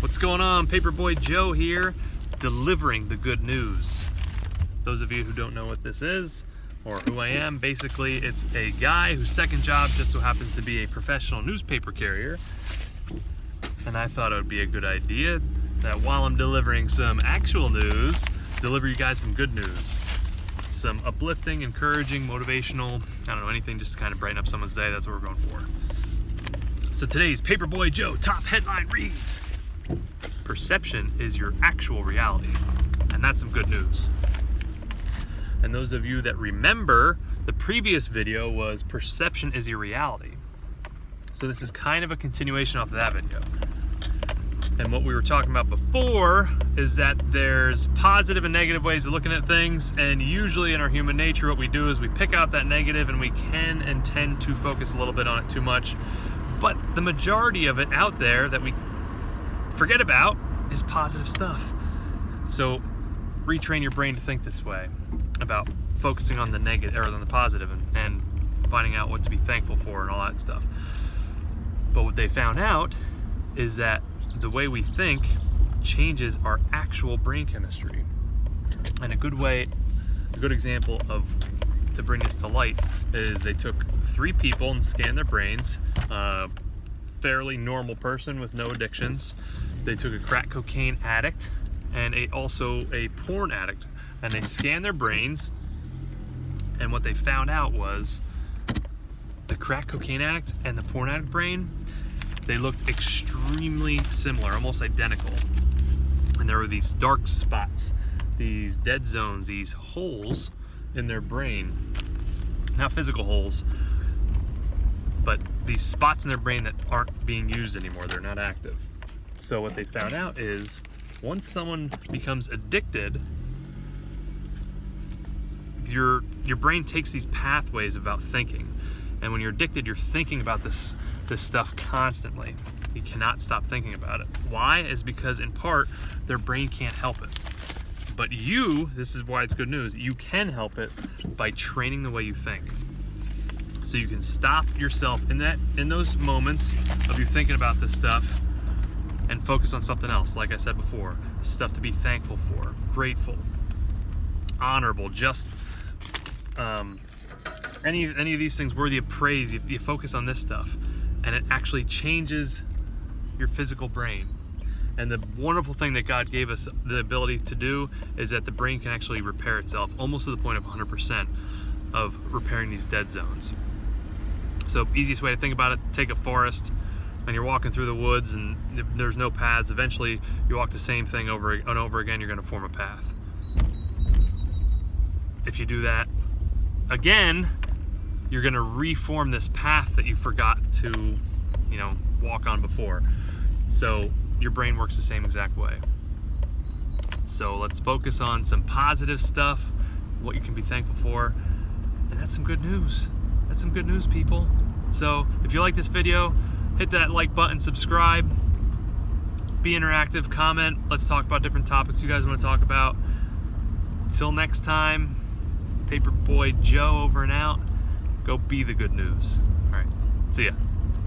What's going on? Paperboy Joe here, delivering the good news. Those of you who don't know what this is or who I am, basically it's a guy whose second job just so happens to be a professional newspaper carrier. And I thought it would be a good idea that while I'm delivering some actual news, deliver you guys some good news. Some uplifting, encouraging, motivational, I don't know, anything just to kind of brighten up someone's day. That's what we're going for. So today's Paperboy Joe top headline reads, perception is your actual reality. And that's some good news. And those of you that remember, the previous video was perception is your reality. So this is kind of a continuation off of that video. And what we were talking about before is that there's positive and negative ways of looking at things, and usually in our human nature what we do is we pick out that negative and we can and tend to focus a little bit on it too much. But the majority of it out there that we forget about is positive stuff. So retrain your brain to think this way about focusing on the negative or on the positive and finding out what to be thankful for and all that stuff. But what they found out is that the way we think changes our actual brain chemistry. And a good example to bring this to light is they took 3 people and scanned their brains. Fairly normal person with no addictions. They took a crack cocaine addict and also a porn addict, and they scanned their brains, and what they found out was the crack cocaine addict and the porn addict brain, they looked extremely similar, almost identical. And there were these dark spots, these dead zones, these holes in their brain. Not physical holes, but these spots in their brain that aren't being used anymore, they're not active. So what they found out is once someone becomes addicted, your brain takes these pathways about thinking. And when you're addicted, you're thinking about this stuff constantly. You cannot stop thinking about it. Why? Is because in part, their brain can't help it. But this is why it's good news, you can help it by training the way you think. So you can stop yourself in those moments of you thinking about this stuff and focus on something else. Like I said before, stuff to be thankful for, grateful, honorable, just any of these things worthy of praise. You focus on this stuff and it actually changes your physical brain. And the wonderful thing that God gave us the ability to do is that the brain can actually repair itself almost to the point of 100% of repairing these dead zones. So easiest way to think about it, take a forest and you're walking through the woods and there's no paths. Eventually you walk the same thing over and over again, you're going to form a path. If you do that again, you're going to reform this path that you forgot to, walk on before. So your brain works the same exact way. So let's focus on some positive stuff, what you can be thankful for, and that's some good news. That's some good news, people. So if you like this video, hit that like button, subscribe, be interactive, comment. Let's talk about different topics you guys want to talk about. Till next time, Paperboy Joe over and out. Go be the good news. All right, see ya.